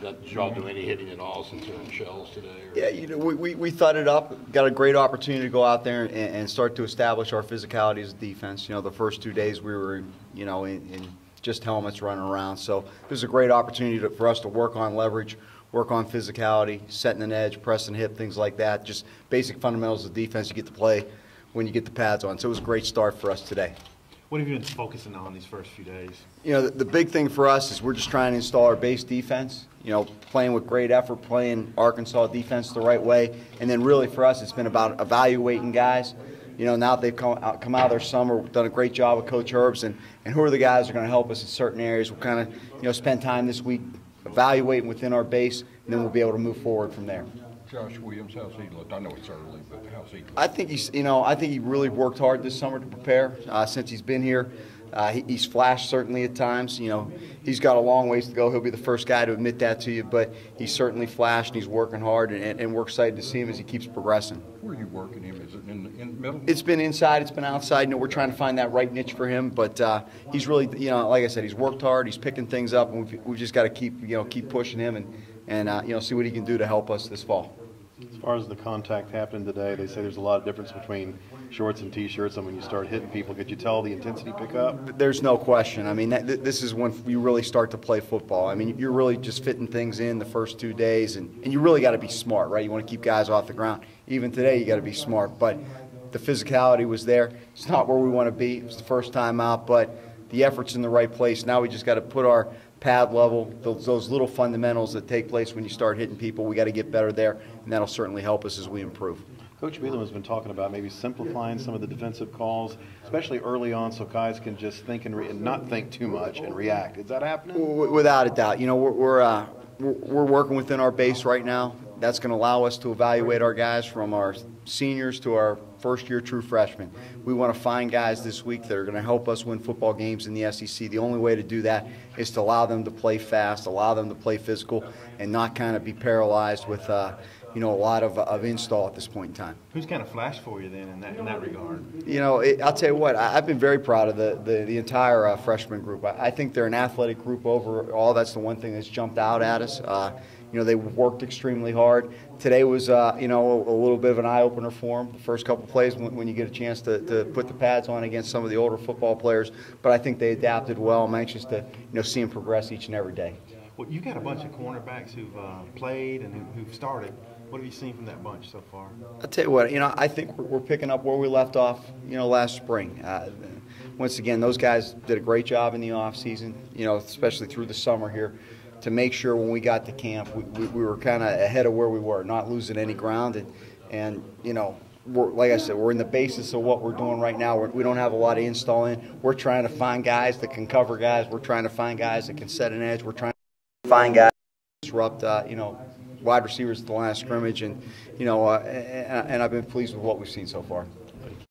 Did y'all do any hitting at all since you're in shells today? Or? Yeah, we thought it up. Got a great opportunity to go out there and start to establish our physicality as a defense. The first 2 days we were, in just helmets running around. So it was a great opportunity for us to work on leverage, work on physicality, setting an edge, pressing hip, things like that. Just basic fundamentals of defense you get to play when you get the pads on. So it was a great start for us today. What have you been focusing on these first few days? The big thing for us is we're just trying to install our base defense, playing with great effort, playing Arkansas defense the right way. And then really for us, it's been about evaluating guys. Now that they've come out of their summer, we've done a great job with Coach Herbs, and who are the guys that are going to help us in certain areas. We'll kind of, spend time this week evaluating within our base, and then we'll be able to move forward from there. Josh Williams, how's he looked? I know it's early, but how's he looked? I think he really worked hard this summer to prepare since he's been here. He's flashed certainly at times. He's got a long ways to go. He'll be the first guy to admit that to you, but he's certainly flashed and he's working hard, and we're excited to see him as he keeps progressing. Where are you working him? Is it in the middle? It's been inside. It's been outside. We're trying to find that right niche for him, but he's really, like I said, he's worked hard. He's picking things up, and we've just got to keep pushing him and see what he can do to help us this fall. As far as the contact happening today, they say there's a lot of difference between shorts and T-shirts, and when you start hitting people, could you tell the intensity pick up? There's no question. I mean, this is when you really start to play football. I mean, you're really just fitting things in the first 2 days, and you really got to be smart, right? You want to keep guys off the ground. Even today, you got to be smart, but the physicality was there. It's not where we want to be. It was the first time out, but the effort's in the right place. Now we just got to put our pad level, those little fundamentals that take place when you start hitting people, we got to get better there, and that'll certainly help us as we improve. Coach Whelan has been talking about maybe simplifying some of the defensive calls, especially early on, so guys can just think and not think too much and react. Is that happening? Without a doubt. We're working within our base right now. That's going to allow us to evaluate our guys from our seniors to our first-year true freshmen. We want to find guys this week that are going to help us win football games in the SEC. The only way to do that is to allow them to play fast, allow them to play physical, and not kind of be paralyzed with a lot of install at this point in time. Who's kind of flashed for you then in that regard? I'll tell you what, I've been very proud of the entire freshman group. I think they're an athletic group overall. That's the one thing that's jumped out at us. They worked extremely hard. Today was, a little bit of an eye-opener for them, the first couple plays when you get a chance to put the pads on against some of the older football players. But I think they adapted well. I'm anxious to, see them progress each and every day. Well, you got a bunch of cornerbacks who've played and who've started. What have you seen from that bunch so far? I'll tell you what, I think we're picking up where we left off, last spring. Once again, those guys did a great job in the offseason, especially through the summer here, to make sure when we got to camp, we were kind of ahead of where we were, not losing any ground. And like I said, we're in the basis of what we're doing right now. We don't have a lot of install in. We're trying to find guys that can cover guys. We're trying to find guys that can set an edge. We're trying to find guys that disrupt, wide receivers at the line of scrimmage. And I've been pleased with what we've seen so far.